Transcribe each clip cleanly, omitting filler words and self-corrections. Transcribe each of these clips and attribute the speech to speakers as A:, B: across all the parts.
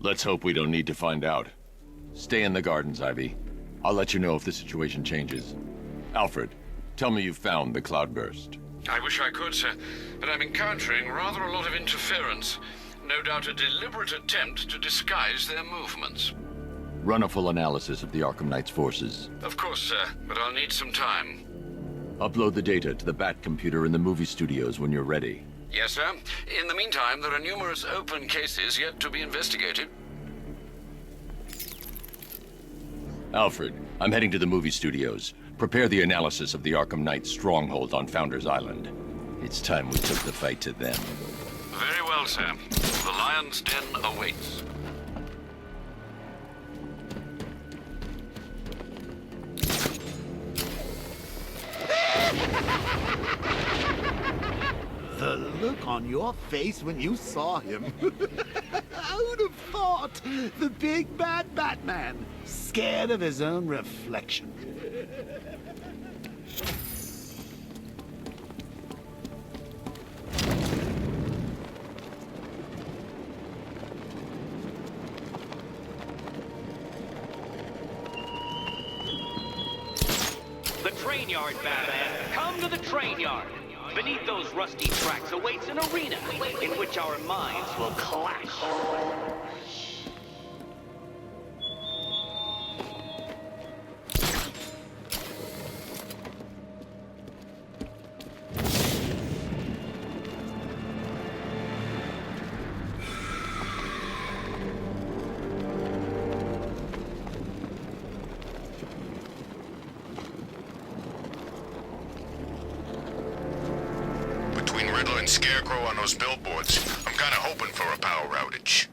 A: Let's hope we don't need to find out. Stay in the gardens, Ivy. I'll let you know if the situation changes. Alfred, tell me you found the cloudburst.
B: I wish I could, sir, but I'm encountering rather a lot of interference. No doubt a deliberate attempt to disguise their movements.
A: Run a full analysis of the Arkham Knight's forces.
B: Of course, sir, but I'll need some time.
A: Upload the data to the Bat computer in the movie studios when you're ready.
B: Yes, sir. In the meantime, there are numerous open cases yet to be investigated.
A: Alfred, I'm heading to the movie studios. Prepare the analysis of the Arkham Knight's stronghold on Founders Island. It's time we took the fight to them.
B: Very well, sir. The Lion's Den awaits.
C: The look on your face when you saw him. Who'd have thought? The big bad Batman, scared of his own reflection.
D: The train yard, Batman. Come to the train yard. Beneath those rusty tracks awaits an arena in which our minds will clash.
E: And Scarecrow on those billboards. I'm kinda hoping for a power outage.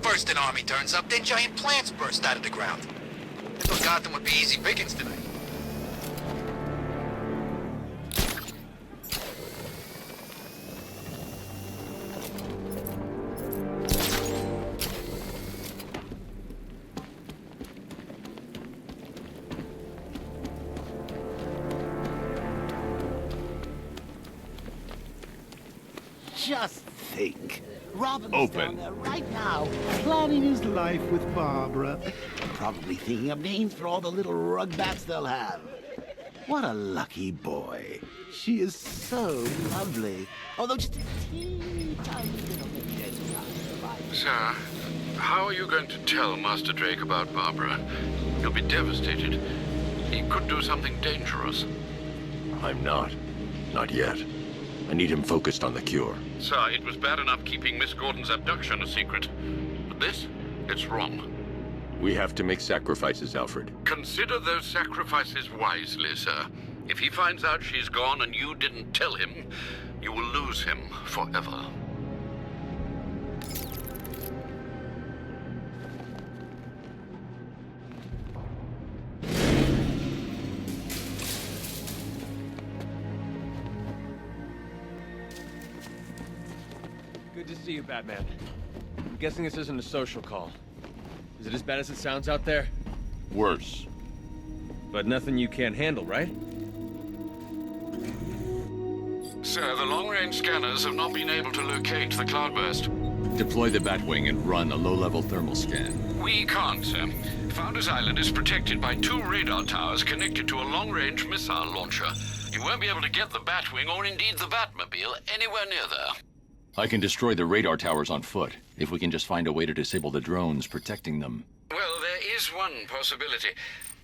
F: First an army turns up, then giant plants burst out of the ground. I thought Gotham would be easy pickings tonight.
C: Just think. Robin's
A: Open.
C: down there right now, planning his life with Barbara. Probably thinking of names for all the little rug bats they'll have. What a lucky boy. She is so lovely. Although just a teeny tiny little bit dead inside.
B: Sir, how are you going to tell Master Drake about Barbara? He'll be devastated. He could do something dangerous.
A: I'm not. Not yet. I need him focused on the cure.
B: Sir, it was bad enough keeping Miss Gordon's abduction a secret. But this? It's wrong.
A: We have to make sacrifices, Alfred.
B: Consider those sacrifices wisely, sir. If he finds out she's gone and you didn't tell him, you will lose him forever.
G: Good to see you, Batman. I'm guessing this isn't a social call. Is it as bad as it sounds out there?
A: Worse.
G: But nothing you can't handle, right?
B: Sir, the long-range scanners have not been able to locate the cloudburst.
A: Deploy the Batwing and run a low-level thermal scan.
B: We can't, sir. Founders Island is protected by 2 radar towers connected to a long-range missile launcher. You won't be able to get the Batwing, or indeed the Batmobile, anywhere near there.
A: I can destroy the radar towers on foot, if we can just find a way to disable the drones protecting them.
B: Well, there is one possibility.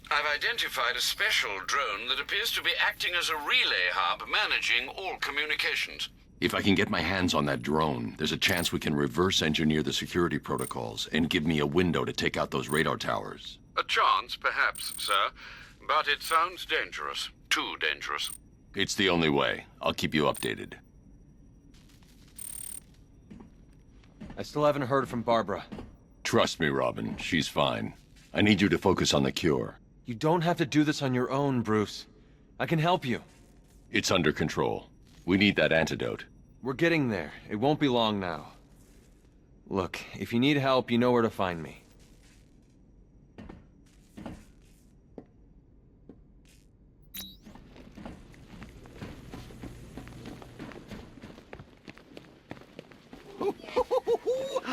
B: I've identified a special drone that appears to be acting as a relay hub managing all communications.
A: If I can get my hands on that drone, there's a chance we can reverse engineer the security protocols and give me a window to take out those radar towers.
B: A chance, perhaps, sir. But it sounds dangerous. Too dangerous.
A: It's the only way. I'll keep you updated.
G: I still haven't heard from Barbara.
A: Trust me, Robin. She's fine. I need you to focus on the cure.
G: You don't have to do this on your own, Bruce. I can help you.
A: It's under control. We need that antidote.
G: We're getting there. It won't be long now. Look, if you need help, you know where to find me.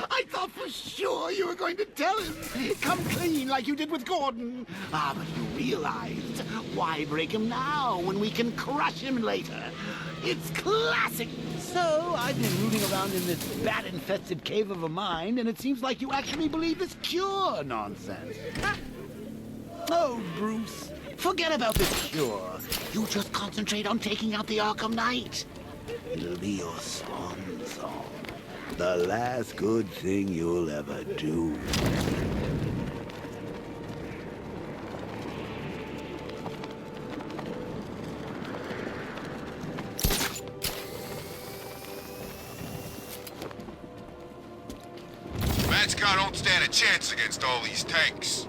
C: I thought for sure you were going to tell him. Come clean like you did with Gordon. Ah, but you realized, why break him now when we can crush him later? It's classic. So, I've been rooting around in this bat-infested cave of a mind, and it seems like you actually believe this cure nonsense. Oh, Bruce, forget about this cure. You just concentrate on taking out the Arkham Knight. It'll be your swan song. The last good thing you'll ever do.
E: Bat's don't stand a chance against all these tanks.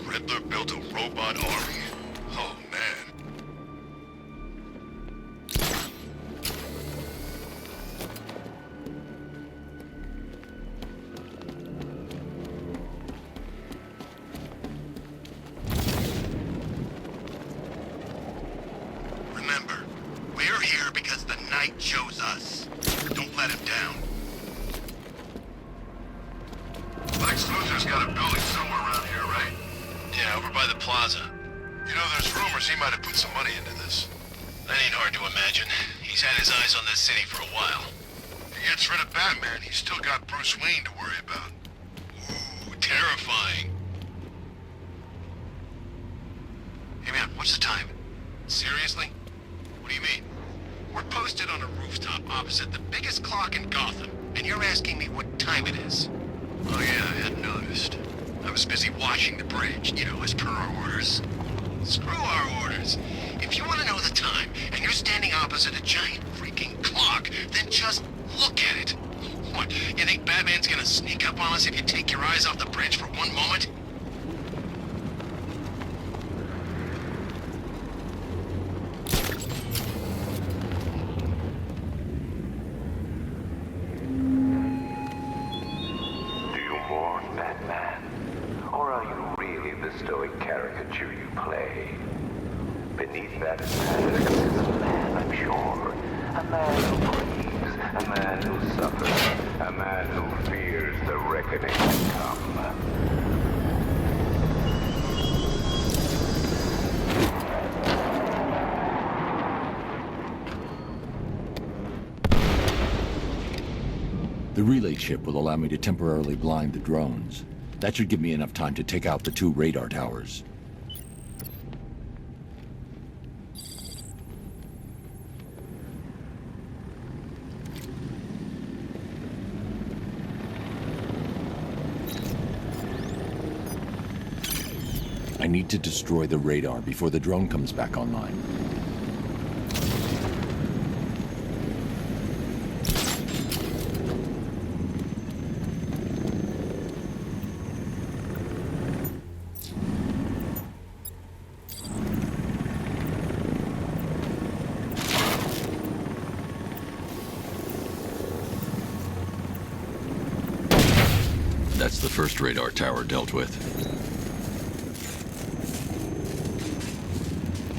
E: Riddler built a robot army. Oh, man. Remember, we're here because the Knight chose us. Don't let him down. Lex Luthor's got a building somewhere around here, right? Yeah, over by the plaza. You know, there's rumors he might have put some money into this. That ain't hard to imagine. He's had his eyes on this city for a while. If he gets rid of Batman, he's still got Bruce Wayne to worry about. Ooh, terrifying. Hey man, what's the time? Seriously? What do you mean? We're posted on a rooftop opposite the biggest clock in Gotham, and you're asking me what time it is. Oh yeah, I hadn't noticed. I was busy watching the bridge, you know, as per our orders. Screw our orders. If you want to know the time, and you're standing opposite a giant freaking clock, then just look at it. What, you think Batman's gonna sneak up on us if you take your eyes off the bridge for one moment?
H: Do you mourn, Batman? Or are you really the stoic caricature you play? Beneath that mask is a man, I'm sure. A man who grieves, a man who suffers, a man who fears the reckoning to come.
A: The relay chip will allow me to temporarily blind the drones. That should give me enough time to take out the 2 radar towers. I need to destroy the radar before the drone comes back online. That's the first radar tower dealt with.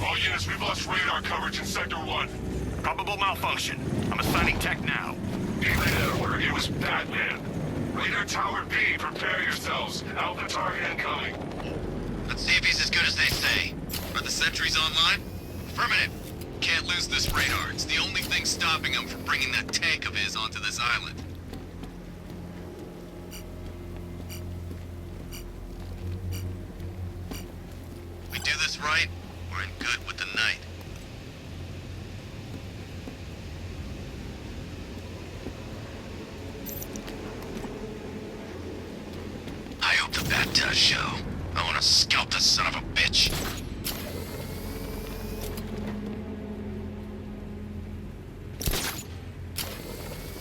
E: All units, we've lost radar coverage in Sector 1.
I: Probable malfunction. I'm assigning tech now.
E: He laid out order. It was Batman. Radar Tower B, prepare yourselves. Alpha target incoming.
F: Let's see if he's as good as they say. Are the sentries online? Affirmative. Can't lose this radar. It's the only thing stopping him from bringing that tank of his onto this island. We do this right, we're in good with the Knight. I hope the bat does show.
E: I want to scalp this son of a bitch.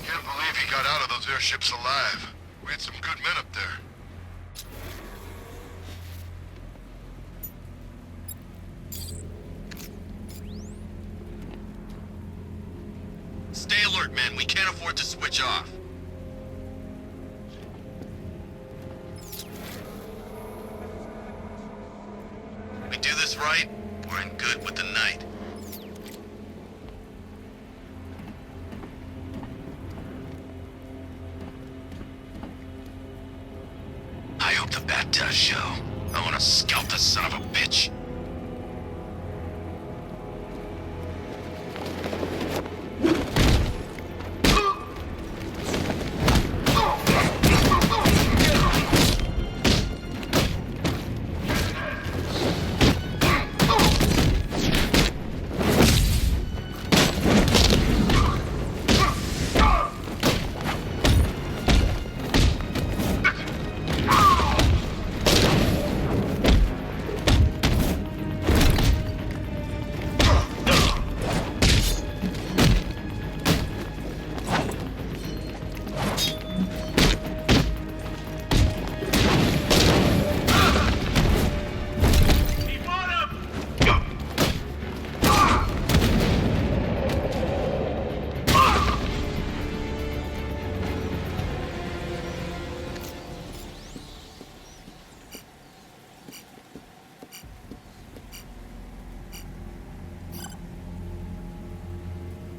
J: Can't believe he got out of those airships alive. We had some good men up there.
F: Stay alert, man. We can't afford to switch off. We do this right, we're in good with the night.
E: I hope the bat does show. I want to scalp this son of a bitch.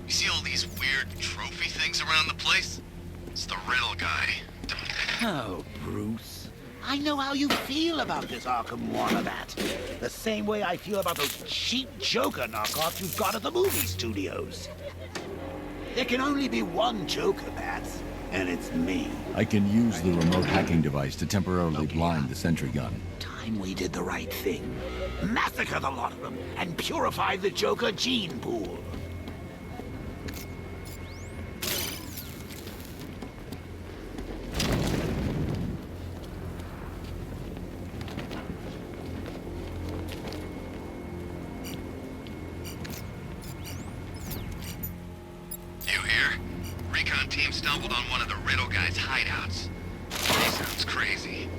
F: You see all these weird trophy things around the place? It's the riddle guy.
C: Oh, Bruce. I know how you feel about this Arkham Wannabat. The same way I feel about those cheap Joker knockoffs you've got at the movie studios. There can only be one Joker, Bats, and it's me.
K: I can use the remote hacking device to temporarily blind the sentry gun.
C: Time we did the right thing. Massacre the lot of them and purify the Joker gene pool.
F: Recon team stumbled on one of the riddle guy's hideouts. He sounds crazy.